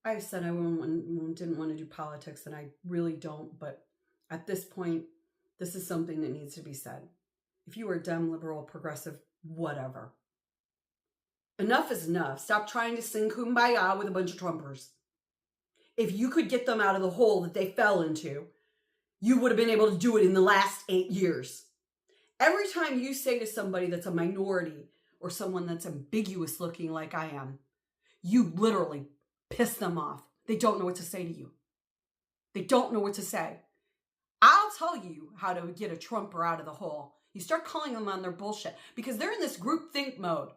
I said I didn't want to do politics, and I really don't. But at this point, this is something that needs to be said. If you are Dem, liberal, progressive, whatever, enough is enough. Stop trying to sing kumbaya with a bunch of Trumpers. If you could get them out of the hole that they fell into, you would have been able to do it in the last 8 years. Every time you say to somebody that's a minority or someone that's ambiguous looking like I am, you literally piss them off. They don't know what to say to you. They don't know what to say. I'll tell you how to get a Trumper out of the hole. You start calling them on their bullshit because they're in this groupthink mode.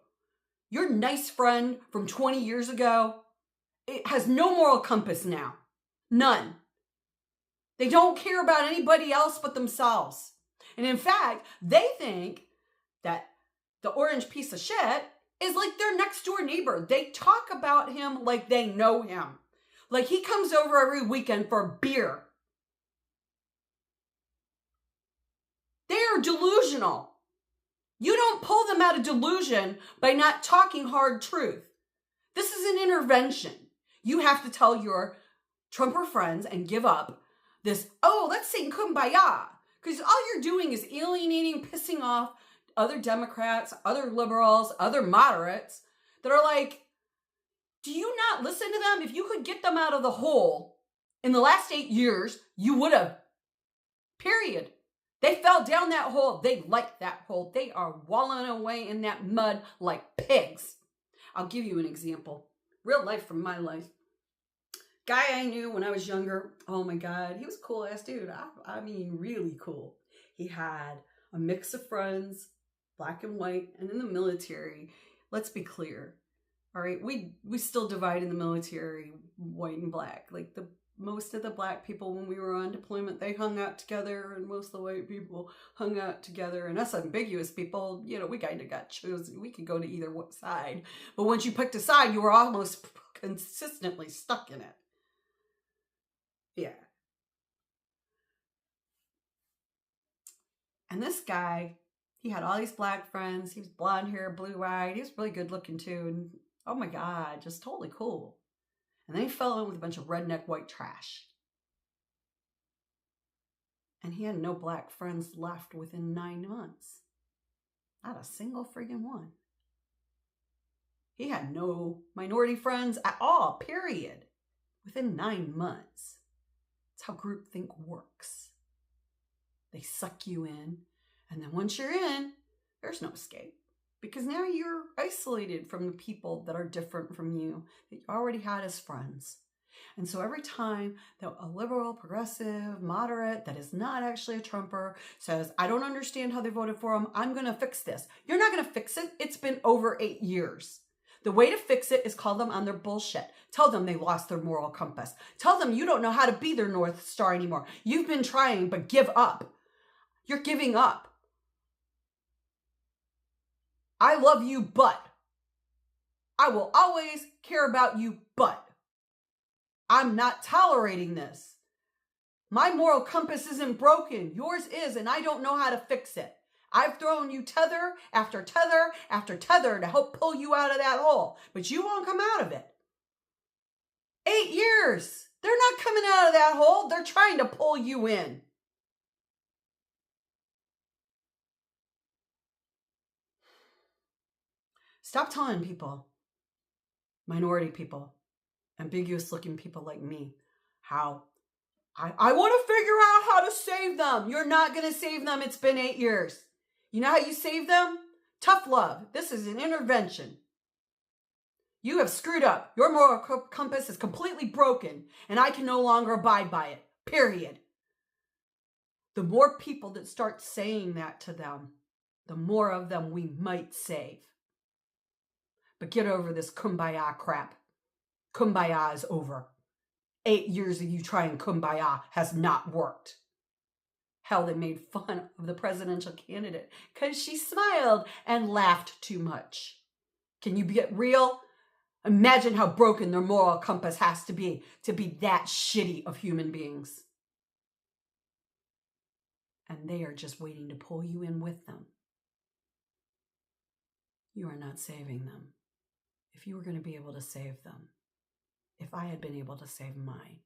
Your nice friend from 20 years ago, it has no moral compass now. None. They don't care about anybody else but themselves. And in fact, they think that the orange piece of shit is like their next door neighbor. They talk about him like they know him. Like he comes over every weekend for a beer. They are delusional. You don't pull them out of delusion by not talking hard truth. This is an intervention. You have to tell your Trumper friends and give up this, oh, let's sing kumbaya. Because all you're doing is alienating, pissing off other Democrats, other liberals, other moderates that are like, do you not listen to them? If you could get them out of the hole in the last 8 years, you would have. Period. They fell down that hole. They like that hole. They are wallowing away in that mud like pigs. I'll give you an example. Real life from my life. Guy I knew when I was younger. Oh my God. He was a cool ass dude. I mean, really cool. He had a mix of friends, black and white, and in the military. Let's be clear. All right. We still divide in the military white and black. Like most of the black people, when we were on deployment, they hung out together, and most of the white people hung out together. And us ambiguous people, you know, we kind of got chosen. We could go to either side. But once you picked a side, you were almost consistently stuck in it. Yeah. And this guy, he had all these black friends. He was blonde hair, blue-eyed. He was really good looking too. And oh my God, just totally cool. And then he fell in with a bunch of redneck white trash. And he had no black friends left within 9 months. Not a single friggin' one. He had no minority friends at all, period. Within 9 months. That's how groupthink works. They suck you in. And then once you're in, there's no escape. Because now you're isolated from the people that are different from you, that you already had as friends. And so every time that a liberal, progressive, moderate, that is not actually a Trumper, says, I don't understand how they voted for him, I'm going to fix this. You're not going to fix it. It's been over 8 years. The way to fix it is call them on their bullshit. Tell them they lost their moral compass. Tell them you don't know how to be their North Star anymore. You've been trying, but give up. You're giving up. I love you, but I will always care about you, but I'm not tolerating this. My moral compass isn't broken. Yours is, and I don't know how to fix it. I've thrown you tether after tether after tether to help pull you out of that hole, but you won't come out of it. 8 years. They're not coming out of that hole. They're trying to pull you in. Stop telling people, minority people, ambiguous looking people like me, how I want to figure out how to save them. You're not going to save them. It's been 8 years. You know how you save them? Tough love. This is an intervention. You have screwed up. Your moral compass is completely broken, and I can no longer abide by it. Period. The more people that start saying that to them, the more of them we might save. But get over this kumbaya crap. Kumbaya is over. 8 years of you trying kumbaya has not worked. Hell, they made fun of the presidential candidate because she smiled and laughed too much. Can you get real? Imagine how broken their moral compass has to be that shitty of human beings. And they are just waiting to pull you in with them. You are not saving them. If you were going to be able to save them, if I had been able to save mine.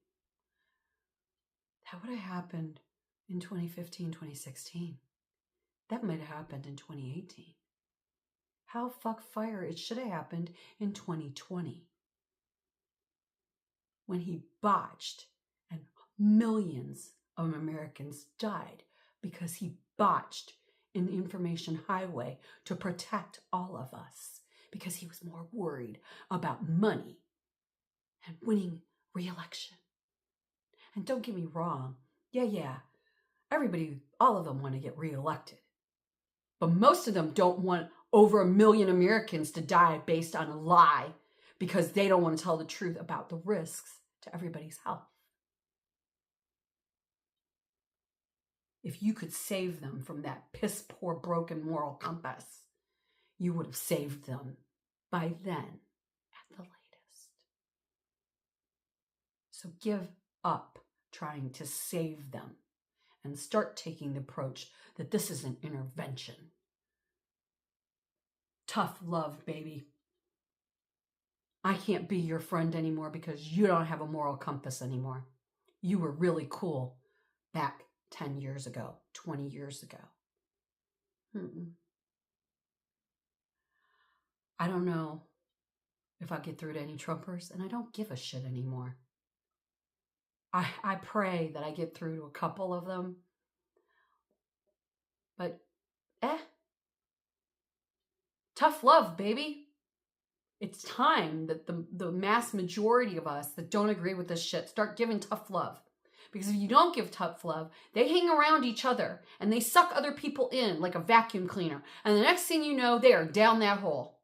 That would have happened in 2015, 2016. That might have happened in 2018. How fuck fire it should have happened in 2020. When he botched and millions of Americans died because he botched an information highway to protect all of us because he was more worried about money and winning re-election. And don't get me wrong, yeah, everybody, all of them want to get re-elected. But most of them don't want over 1 million Americans to die based on a lie because they don't want to tell the truth about the risks to everybody's health. If you could save them from that piss poor broken moral compass, you would have saved them by then at the latest. So give up trying to save them and start taking the approach that this is an intervention. Tough love, baby. I can't be your friend anymore because you don't have a moral compass anymore. You were really cool back 10 years ago, 20 years ago. I don't know if I'll get through to any Trumpers, and I don't give a shit anymore. I pray that I get through to a couple of them. But, tough love, baby. It's time that the mass majority of us that don't agree with this shit start giving tough love. Because if you don't give tough love, they hang around each other and they suck other people in like a vacuum cleaner. And the next thing you know, they are down that hole.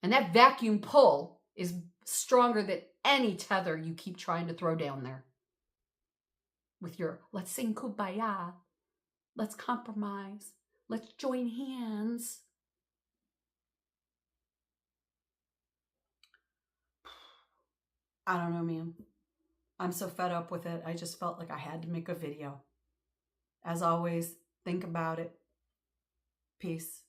And that vacuum pull is stronger than any tether you keep trying to throw down there. With your, let's sing kumbaya, let's compromise, let's join hands. I don't know, man. I'm so fed up with it. I just felt like I had to make a video. As always, think about it. Peace.